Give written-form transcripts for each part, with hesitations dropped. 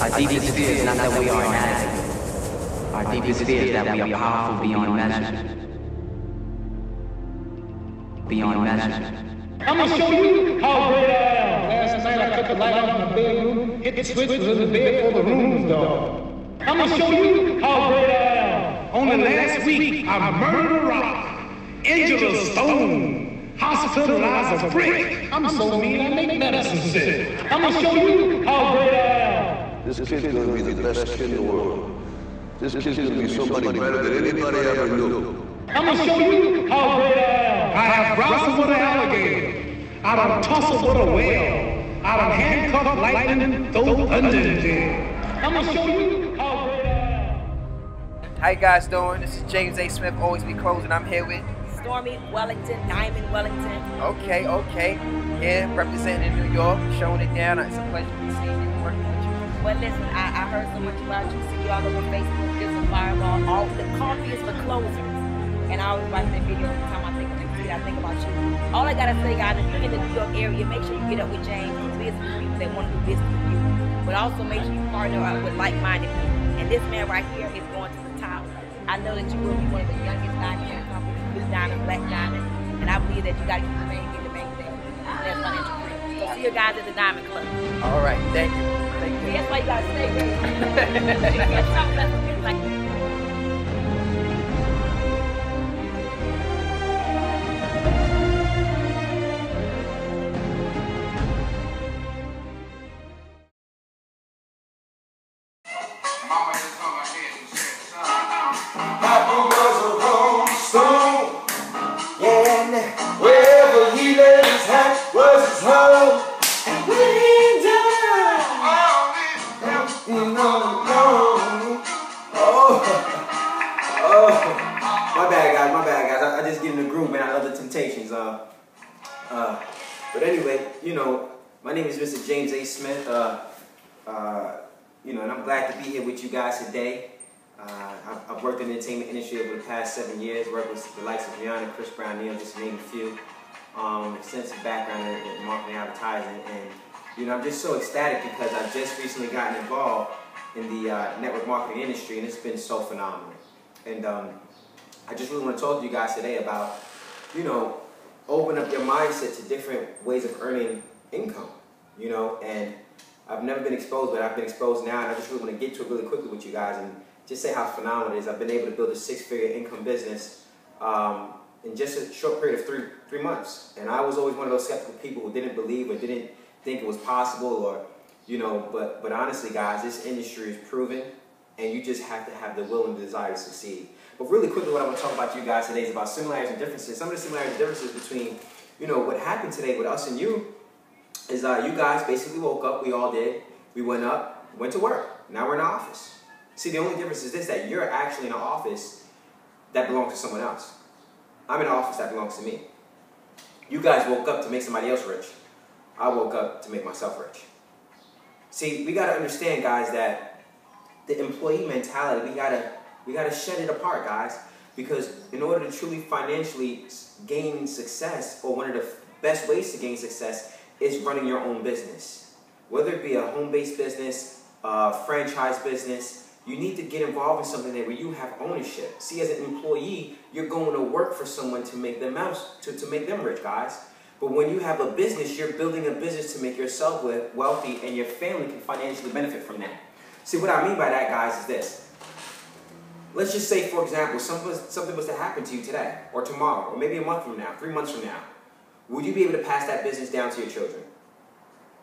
Our deepest fear is not that we are inadequate. Our deepest fear is that we are powerful beyond measure. Beyond measure. I'm gonna show you how great I am. Last night I cut the light off in my bedroom, hit the switch, was in the bed before the room was dark. I'm gonna show you how great I am. Only last week I murdered a rock, injured a stone, hospitalized a brick. I'm so mean I make medicine sick. I'm gonna show you how great I am. This kid's gonna be the best kid in the world. This kid's gonna be somebody better than anybody ever knew. I'm gonna show you how great I am. I have wrestled with an alligator. I done tussled with a whale. I done handcuffed lightning, throw thunder in jail. I'm gonna show you how great I am. How you guys doing? This is James A. Smith, Always Be Closing. I'm here with Stormy Wellington, Diamond Wellington. Okay. Yeah, representing in New York, showing it down. It's a pleasure to see you, working with you. Well, listen, I heard so much about you. See you all over Facebook. Give some fireball. All the coffee is for closers. And I always watch that video every time I think of you. I think about you. All I gotta say, guys, if you're in the New York area, make sure you get up with James and visit people that want to do business with you. But also make sure you partner up with like-minded people. And this man right here is going to the top. I know that you will be one of the youngest diamond companies, blue diamond, black diamond, and I believe that you gotta get the main thing. That's financial freedom. So see you guys at the Diamond Club. All right, thank you. See, that's why you gotta stay ready. You can't talk less with people like wherever he laid his hat was his home. And when he died, my bad guys. I just get in the groove, man. I love the Temptations. But anyway, my name is Mr. James A. Smith. And I'm glad to be here with you guys today. I've worked in the entertainment industry over the past 7 years, worked with the likes of Rihanna, Chris Brown, Neil, just to name a few. Extensive background in marketing and advertising, and I'm just so ecstatic because I've just recently gotten involved in the network marketing industry, and it's been so phenomenal. And I just really want to talk to you guys today about, open up your mindset to different ways of earning income, and I've never been exposed, but I've been exposed now, and I just really want to get to it really quickly with you guys and just say how phenomenal it is. I've been able to build a 6-figure income business in just a short period of three months. And I was always one of those skeptical people who didn't believe or didn't think it was possible, or, but honestly, guys, this industry is proven, and you just have to have the will and the desire to succeed. But really quickly, what I want to talk about to you guys today is about similarities and differences. Some of the similarities and differences between, what happened today with us and you is you guys basically woke up, we all did, we went up, went to work, now we're in the office. See, the only difference is this, that you're actually in an office that belongs to someone else. I'm in an office that belongs to me. You guys woke up to make somebody else rich. I woke up to make myself rich. See, we got to understand, guys, that the employee mentality, we gotta shed it apart, guys, because in order to truly financially gain success, or one of the best ways to gain success is running your own business. Whether it be a home-based business, franchise business, you need to get involved in something where you have ownership. See, as an employee, you're going to work for someone to make them to make them rich, guys. But when you have a business, you're building a business to make yourself wealthy, and your family can financially benefit from that. See, what I mean by that, guys, is this. Let's just say, for example, something was to happen to you today, or tomorrow, or maybe a month from now, 3 months from now. Would you be able to pass that business down to your children?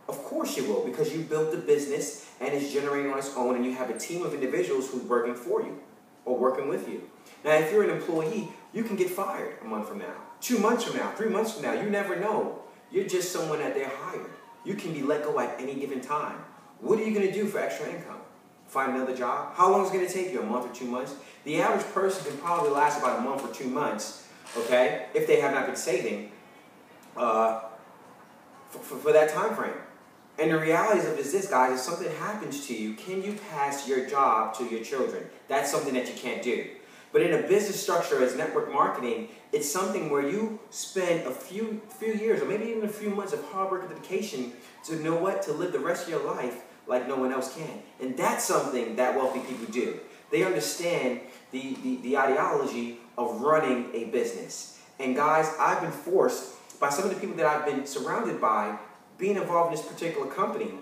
Of course you will, because you built the business and it's generating on its own, and you have a team of individuals who's working for you or working with you. Now, if you're an employee, you can get fired a month from now, 2 months from now, 3 months from now. You never know. You're just someone that they're hired. You can be let go at any given time. What are you going to do for extra income? Find another job? How long is it going to take you? A month or 2 months? The average person can probably last about a month or 2 months, okay, if they have not been saving for that time frame. And the reality of it is this, guys, if something happens to you, can you pass your job to your children? That's something that you can't do. But in a business structure as network marketing, it's something where you spend a few years, or maybe even a few months of hard work and dedication to know what, to live the rest of your life like no one else can. And that's something that wealthy people do. They understand the ideology of running a business. And guys, I've been forced by some of the people that I've been surrounded by being involved in this particular company.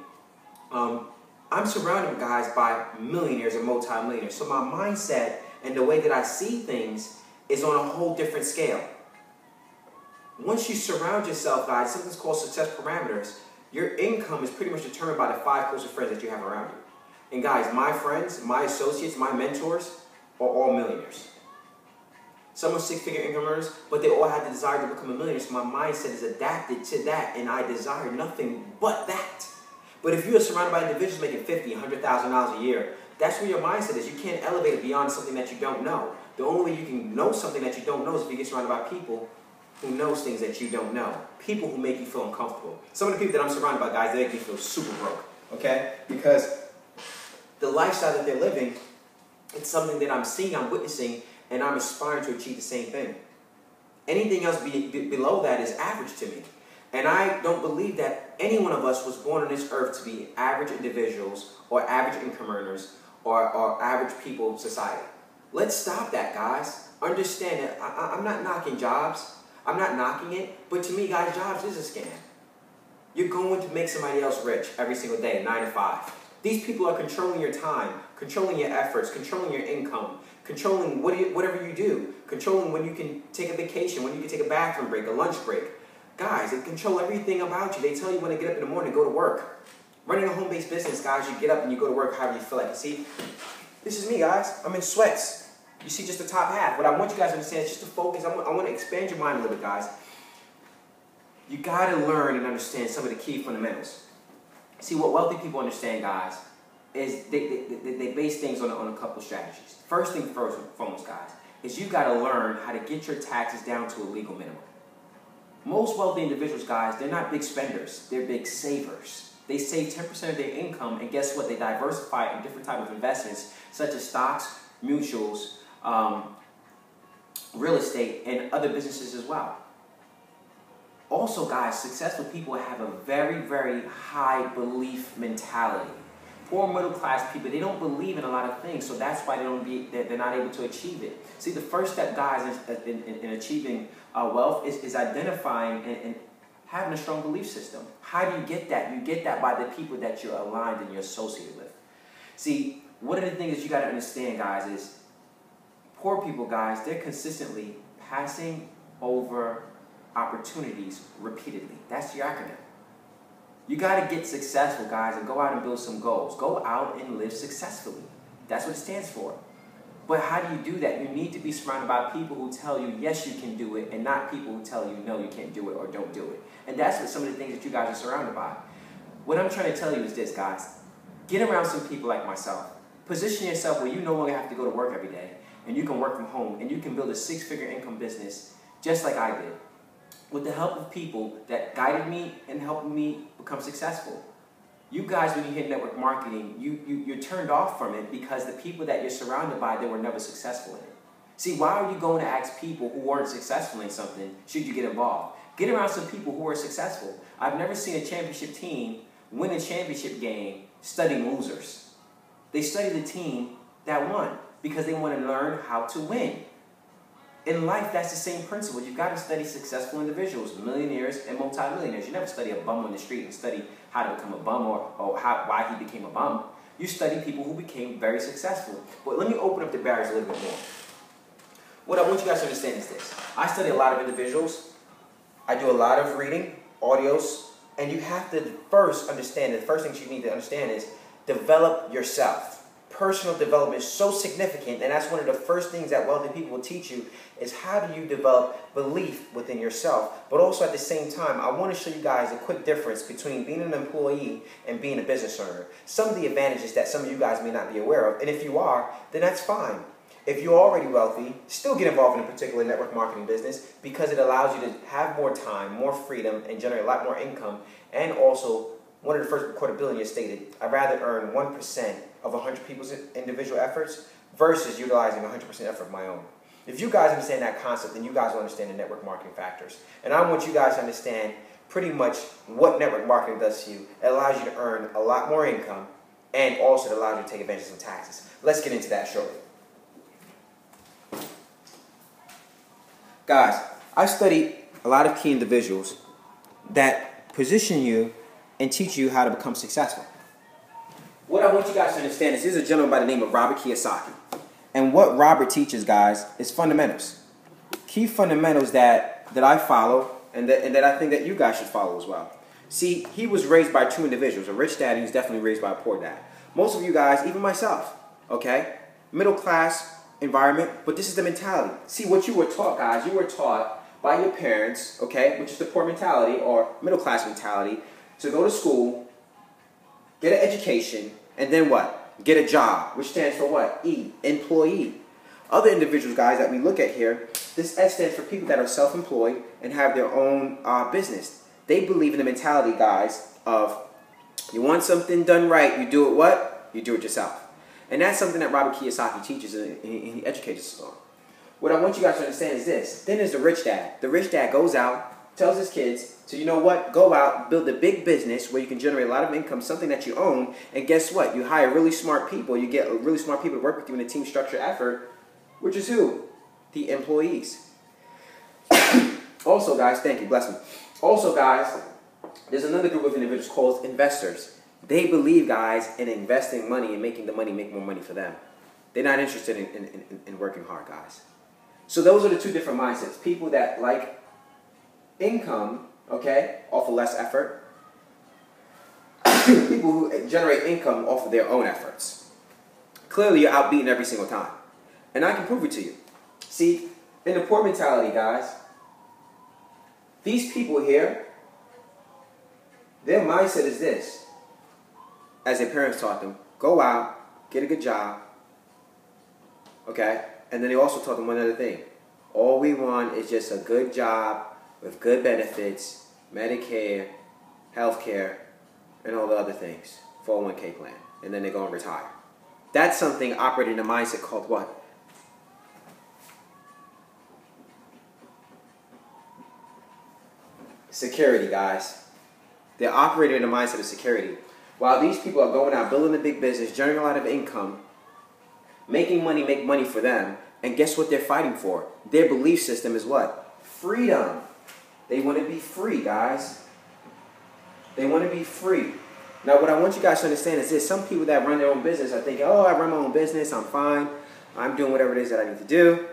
I'm surrounded, guys, by millionaires and multi-millionaires. So my mindset and the way that I see things is on a whole different scale. Once you surround yourself, guys, something's called success parameters. Your income is pretty much determined by the 5 closest friends that you have around you. And guys, my friends, my associates, my mentors are all millionaires. Some are 6-figure income earners, but they all have the desire to become a millionaire. So my mindset is adapted to that, and I desire nothing but that. But if you are surrounded by individuals making $50,000, $100,000 a year, that's where your mindset is. You can't elevate it beyond something that you don't know. The only way you can know something that you don't know is if you get surrounded by people who knows things that you don't know. People who make you feel uncomfortable. Some of the people that I'm surrounded by, guys, they make me feel super broke, okay? Because the lifestyle that they're living, it's something that I'm seeing, I'm witnessing, and I'm aspiring to achieve the same thing. Anything else below that is average to me. And I don't believe that any one of us was born on this earth to be average individuals or average income earners or average people of society. Let's stop that, guys. Understand that I'm not knocking jobs. I'm not knocking it. But to me, guys, jobs is a scam. You're going to make somebody else rich every single day, 9 to 5. These people are controlling your time, controlling your efforts, controlling your income, controlling whatever you do, controlling when you can take a vacation, when you can take a bathroom break, a lunch break. Guys, they control everything about you. They tell you when to get up in the morning to go to work. Running a home-based business, guys, you get up and you go to work however you feel like. You see, this is me, guys. I'm in sweats. You see just the top half. What I want you guys to understand is just to focus. I want to expand your mind a little bit, guys. You got to learn and understand some of the key fundamentals. See, what wealthy people understand, guys, is they base things on a couple strategies. First thing first and foremost, guys, is you got to learn how to get your taxes down to a legal minimum. Most wealthy individuals, guys, they're not big spenders. They're big savers. They save 10% of their income, and guess what? They diversify in different types of investments, such as stocks, mutuals, real estate, and other businesses as well. Also, guys, successful people have a very, very high belief mentality. Poor middle class people, they don't believe in a lot of things, so that's why they're not able to achieve it. See, the first step, guys, in achieving wealth is identifying and having a strong belief system. How do you get that? You get that by the people that you're aligned and you're associated with. See, one of the things that you got to understand, guys, is poor people, guys, they're consistently passing over opportunities repeatedly. That's your acronym. You got to get successful, guys, and go out and build some goals. Go out and live successfully. That's what it stands for. But how do you do that? You need to be surrounded by people who tell you, yes, you can do it, and not people who tell you, no, you can't do it or don't do it. And that's what some of the things that you guys are surrounded by. What I'm trying to tell you is this, guys. Get around some people like myself. Position yourself where you no longer have to go to work every day, and you can work from home, and you can build a 6-figure income business just like I did, with the help of people that guided me and helped me become successful. You guys, when you hear network marketing, you're turned off from it because the people that you're surrounded by, they were never successful in it. See, why are you going to ask people who weren't successful in something, should you get involved? Get around some people who are successful. I've never seen a championship team win a championship game studying losers. They study the team that won because they want to learn how to win. In life, that's the same principle. You've got to study successful individuals, millionaires and multi-millionaires. You never study a bum on the street and study how to become a bum or why he became a bum. You study people who became very successful. But let me open up the barriers a little bit more. What I want you guys to understand is this. I study a lot of individuals. I do a lot of reading, audios, and you have to first understand, the first thing you need to understand is develop yourself. Personal development is so significant, and that's one of the first things that wealthy people will teach you is how do you develop belief within yourself. But also at the same time, I want to show you guys a quick difference between being an employee and being a business owner. Some of the advantages that some of you guys may not be aware of, and if you are, then that's fine. If you're already wealthy, still get involved in a particular network marketing business because it allows you to have more time, more freedom, and generate a lot more income. And also, one of the first recorded billionaires stated, I'd rather earn 1% of 100 people's individual efforts versus utilizing 100% effort of my own. If you guys understand that concept, then you guys will understand the network marketing factors. And I want you guys to understand pretty much what network marketing does to you. It allows you to earn a lot more income, and also it allows you to take advantage of some taxes. Let's get into that shortly. Guys, I studied a lot of key individuals that position you and teach you how to become successful. What I want you guys to understand is there's a gentleman by the name of Robert Kiyosaki. And what Robert teaches, guys, is fundamentals. Key fundamentals that I follow and that I think that you guys should follow as well. See, he was raised by two individuals, a rich dad and he's definitely raised by a poor dad. Most of you guys, even myself, okay, middle class environment, but this is the mentality. See, what you were taught, guys, you were taught by your parents, okay, which is the poor mentality or middle class mentality, to go to school, get an education, and then what? Get a job, which stands for what? E, employee. Other individuals, guys, that we look at here, this S stands for people that are self-employed and have their own business. They believe in the mentality, guys, of you want something done right, you do it what? You do it yourself. And that's something that Robert Kiyosaki teaches and he educates us on. What I want you guys to understand is this. Then there's the rich dad. The rich dad goes out, tells his kids, so you know what? Go out, build a big business where you can generate a lot of income, something that you own, and guess what? You hire really smart people. You get really smart people to work with you in a team structure effort, which is who? The employees. Also, guys, thank you, bless me. Also, guys, there's another group of individuals called investors. They believe, guys, in investing money and making the money make more money for them. They're not interested in working hard, guys. So those are the two different mindsets. People that like income, okay, off of less effort. People who generate income off of their own efforts. Clearly, you're outbeaten every single time. And I can prove it to you. See, in the poor mentality, guys, these people here, their mindset is this. As their parents taught them, go out, get a good job, okay? And then they also taught them one other thing. All we want is just a good job with good benefits, Medicare, healthcare, and all the other things, 401k plan. And then they go and retire. That's something operating in a mindset called what? Security, guys. They're operating in a mindset of security. While these people are going out, building a big business, generating a lot of income, making money, make money for them, and guess what they're fighting for? Their belief system is what? Freedom. They want to be free, guys. They want to be free. Now, what I want you guys to understand is this. Some people that run their own business are thinking, oh, I run my own business, I'm fine, I'm doing whatever it is that I need to do.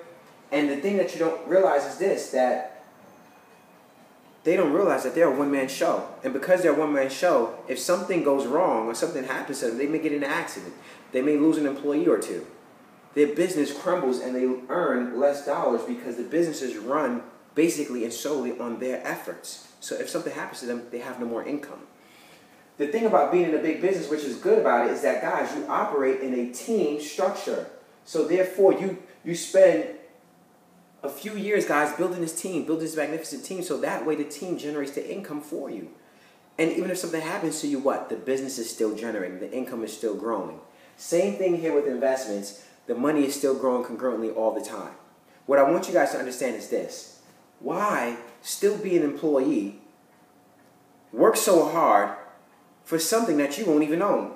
And the thing that you don't realize is this, that they don't realize that they're a one-man show. And because they're a one-man show, if something goes wrong or something happens to them, they may get in an accident. They may lose an employee or two. Their business crumbles and they earn less dollars because the business is run basically and solely on their efforts. So if something happens to them, they have no more income. The thing about being in a big business, which is good about it, is that, guys, you operate in a team structure. So therefore, you spend a few years, guys, building this team, building this magnificent team, so that way the team generates the income for you. And even if something happens to you, what? The business is still generating. The income is still growing. Same thing here with investments. The money is still growing congruently all the time. What I want you guys to understand is this. Why still be an employee, work so hard for something that you won't even own?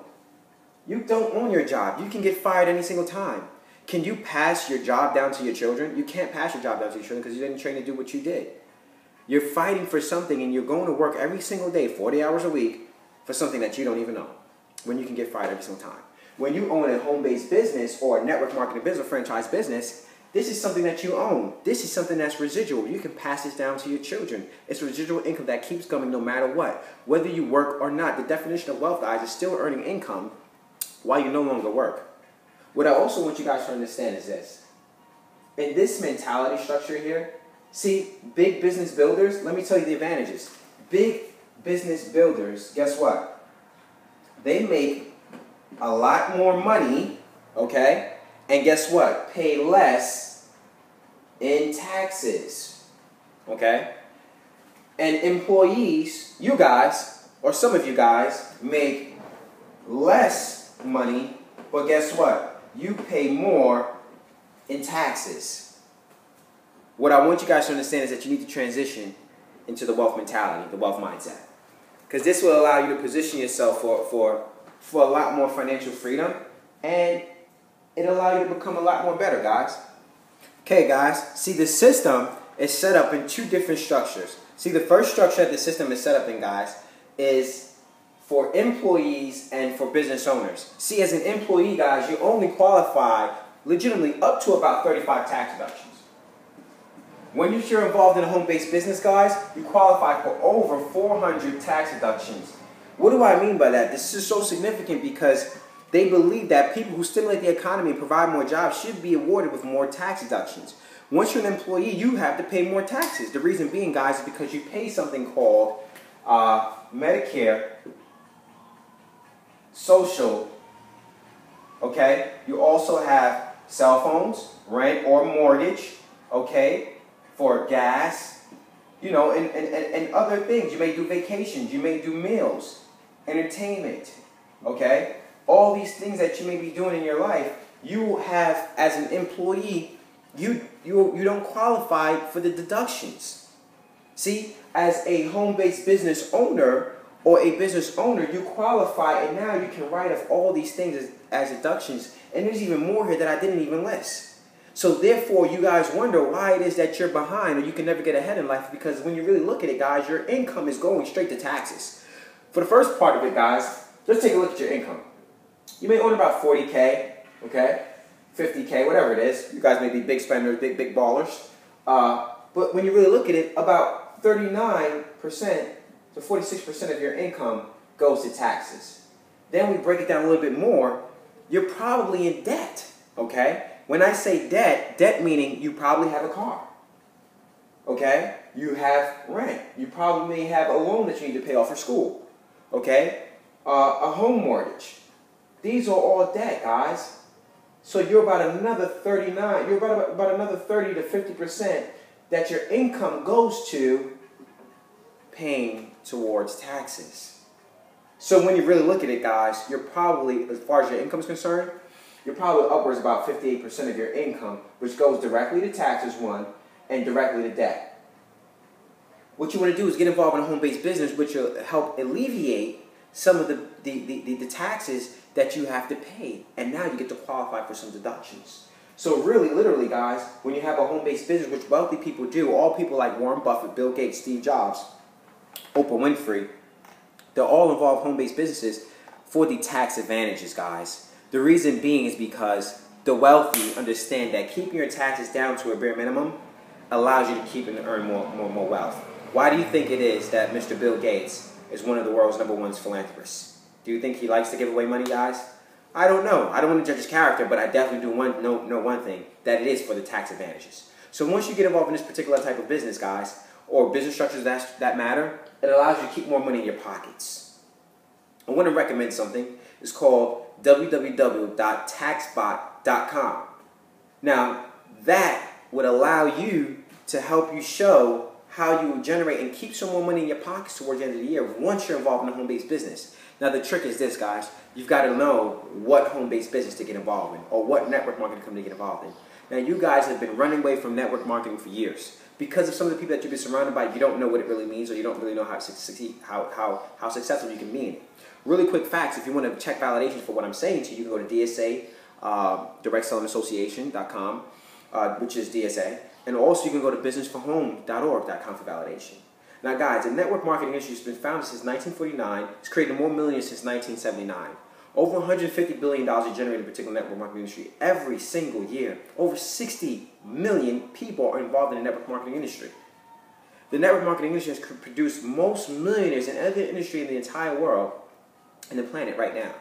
You don't own your job. You can get fired any single time. Can you pass your job down to your children? You can't pass your job down to your children because you didn't train to do what you did. You're fighting for something and you're going to work every single day, 40 hours a week, for something that you don't even own, when you can get fired every single time. When you own a home-based business or a network marketing business or franchise business, this is something that you own. This is something that's residual. You can pass this down to your children. It's residual income that keeps coming no matter what. Whether you work or not, the definition of wealth, guys, is still earning income while you no longer work. What I also want you guys to understand is this. In this mentality structure here, see, big business builders, let me tell you the advantages. Big business builders, guess what? They make a lot more money, okay? And guess what? Pay less in taxes, okay? And employees, you guys, or some of you guys, make less money, but guess what? You pay more in taxes. What I want you guys to understand is that you need to transition into the wealth mentality, the wealth mindset. Because this will allow you to position yourself for a lot more financial freedom, and it'll allow you to become a lot more better, guys. Okay, guys, see, the system is set up in two different structures. See, the first structure that the system is set up in, guys, is for employees and for business owners. See, as an employee, guys, you only qualify legitimately up to about 35 tax deductions. When you're involved in a home-based business, guys, you qualify for over 400 tax deductions. What do I mean by that? This is so significant because they believe that people who stimulate the economy and provide more jobs should be awarded with more tax deductions. Once you're an employee, you have to pay more taxes. The reason being, guys, is because you pay something called Medicare, Social, okay? You also have cell phones, rent or mortgage, okay, for gas, you know, and other things. You may do vacations, you may do meals, entertainment, okay? All these things that you may be doing in your life, you have, as an employee, you don't qualify for the deductions. See, as a home-based business owner or a business owner, you qualify, and now you can write off all these things as deductions. And there's even more here that I didn't even list. So therefore, you guys wonder why it is that you're behind or you can never get ahead in life, because when you really look at it, guys, your income is going straight to taxes. For the first part of it, guys, let's take a look at your income. You may own about 40K, okay? 50K, whatever it is. You guys may be big spenders, big ballers. But when you really look at it, about 39% to 46% of your income goes to taxes. Then we break it down a little bit more. You're probably in debt, okay? When I say debt, debt meaning you probably have a car, okay? You have rent. You probably may have a loan that you need to pay off for school, okay? A home mortgage. These are all debt, guys. So you're about another 39, you're about another 30 to 50% that your income goes to paying towards taxes. So when you really look at it, guys, you're probably, as far as your income is concerned, you're probably upwards about 58% of your income, which goes directly to taxes, one, and directly to debt. What you want to do is get involved in a home-based business, which will help alleviate some of the taxes that you have to pay, and now you get to qualify for some deductions. So really, literally, guys, when you have a home-based business, which wealthy people do, all people like Warren Buffett, Bill Gates, Steve Jobs, Oprah Winfrey, they're all involved home-based businesses for the tax advantages, guys. The reason being is because the wealthy understand that keeping your taxes down to a bare minimum allows you to keep and earn more wealth. Why do you think it is that Mr. Bill Gates is one of the world's #1 philanthropists? Do you think he likes to give away money, guys? I don't know. I don't want to judge his character, but I definitely do know one thing, that it is for the tax advantages. So once you get involved in this particular type of business, guys, or business structures that matter, it allows you to keep more money in your pockets. I want to recommend something. It's called www.taxbot.com. Now, that would allow you to help you show how you will generate and keep some more money in your pockets towards the end of the year once you're involved in a home-based business. Now, the trick is this, guys. You've got to know what home-based business to get involved in or what network marketing company to get involved in. Now, you guys have been running away from network marketing for years. Because of some of the people that you've been surrounded by, you don't know what it really means, or you don't really know how successful you can be in it. Really quick facts, if you want to check validation for what I'm saying to you, you can go to DSA, DirectSellingAssociation.com, which is DSA. And also you can go to businessforhome.org.com for validation. Now guys, the network marketing industry has been founded since 1949. It's created more millions since 1979. Over $150 billion are generated in the particular network marketing industry every single year. Over 60 million people are involved in the network marketing industry. The network marketing industry has produced most millionaires in every industry in the entire world and the planet right now.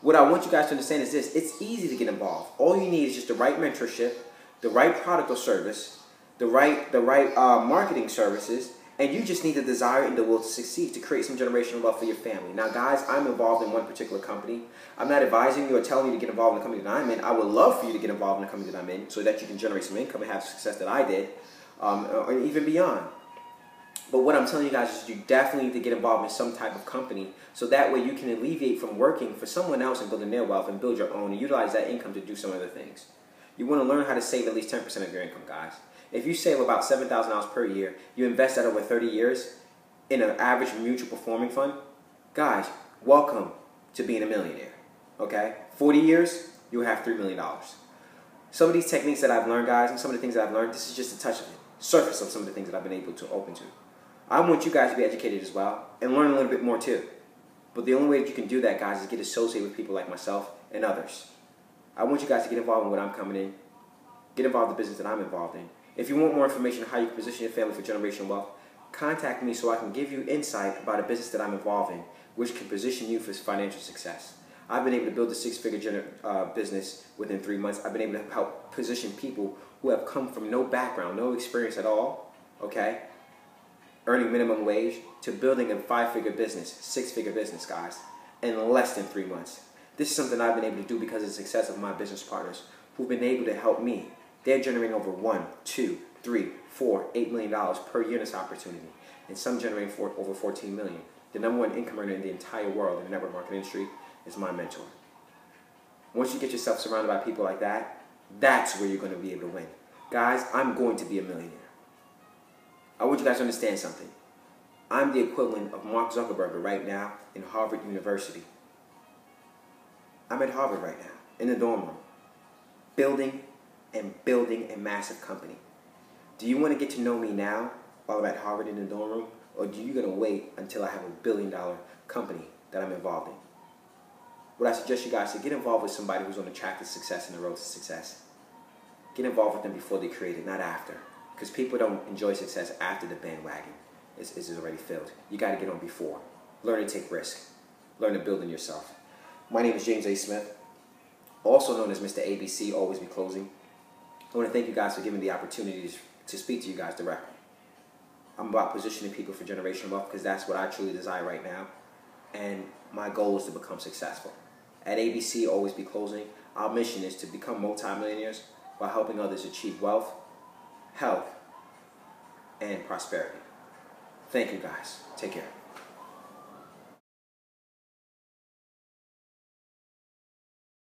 What I want you guys to understand is this: it's easy to get involved. All you need is just the right mentorship, the right product or service, the right marketing services, and you just need the desire and the will to succeed, to create some generational wealth for your family. Now, guys, I'm involved in one particular company. I'm not advising you or telling you to get involved in the company that I'm in. I would love for you to get involved in the company that I'm in so that you can generate some income and have success that I did, or even beyond. But what I'm telling you guys is you definitely need to get involved in some type of company so that way you can alleviate from working for someone else and building their wealth and build your own and utilize that income to do some other things. You want to learn how to save at least 10% of your income, guys. If you save about $7,000 per year, you invest that over 30 years in an average mutual performing fund, guys, welcome to being a millionaire, okay? 40 years, you'll have $3 million. Some of these techniques that I've learned, guys, and some of the things that I've learned, this is just a touch of it, surface of some of the things that I've been able to open to. I want you guys to be educated as well and learn a little bit more too. But the only way that you can do that, guys, is get associated with people like myself and others. I want you guys to get involved in what I'm coming in, get involved in the business that I'm involved in. If you want more information on how you can position your family for generational wealth, contact me so I can give you insight about a business that I'm involved in, which can position you for financial success. I've been able to build a six-figure business within 3 months. I've been able to help position people who have come from no background, no experience at all, okay, earning minimum wage, to building a 5-figure business, 6-figure business, guys, in less than 3 months. This is something I've been able to do because of the success of my business partners who've been able to help me. They're generating over $1, $2, $3, $4, $8 million per year in this opportunity, and some generating over $14 million. The #1 income earner in the entire world in the network marketing industry is my mentor. Once you get yourself surrounded by people like that, that's where you're going to be able to win. Guys, I'm going to be a millionaire. I want you guys to understand something. I'm the equivalent of Mark Zuckerberg right now in Harvard University. I'm at Harvard right now, in the dorm room, building a massive company. Do you want to get to know me now while I'm at Harvard in the dorm room, or do you going to wait until I have $1 billion company that I'm involved in? What I suggest you guys to get involved with somebody who's on the track to success and the road to success. Get involved with them before they create it, not after. Because people don't enjoy success after the bandwagon is already filled. You got to get on before. Learn to take risks. Learn to build in yourself. My name is James A. Smith, also known as Mr. ABC, Always Be Closing. I want to thank you guys for giving me the opportunity to speak to you guys directly. I'm about positioning people for generational wealth because that's what I truly desire right now. And my goal is to become successful. At ABC, Always Be Closing, our mission is to become multi-millionaires while helping others achieve wealth, health, and prosperity. Thank you guys. Take care.